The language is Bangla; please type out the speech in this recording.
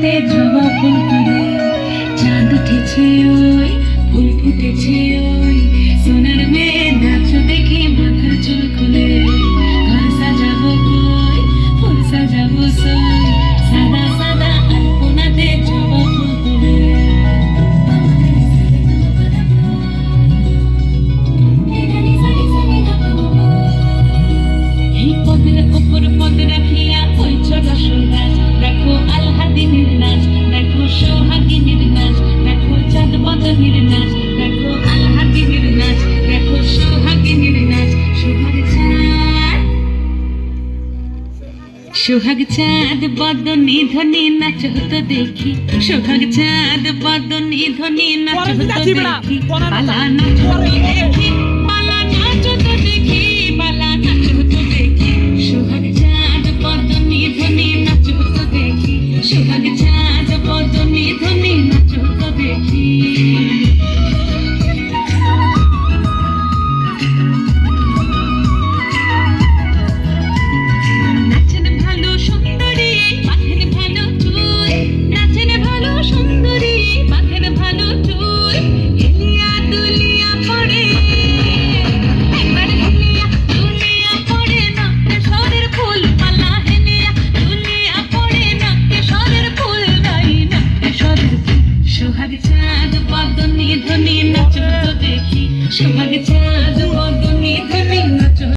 আলপনাতে জবা ফুল তুলে চাঁদ উঠেছে ওই ফুল ফুটেছে ওই সোনার মেয়ে নাচ দেখে মাথার চুল খুলে ঘর সাজাবো কই ফুল সাজাবো সই সাদা সাদা আলপনাতে জবা ফুল তুলে এই পদের ওপর পদ রাখিয়া ওই ছোট সুরাজ দেখো আলহাদিনের নাচ দেখো সোহাগিনীর নাচ দেখো চাঁদ বদনের নাচ দেখো আলহাদিনের নাচ দেখো সোহাগিনীর নাচ সোহাগ চাঁদ বদনী ধ্বনি নাচ হতো দেখি সোহাগ চাঁদ বদনী ধ্বনি নাচ হতো দেখি পালা নাচ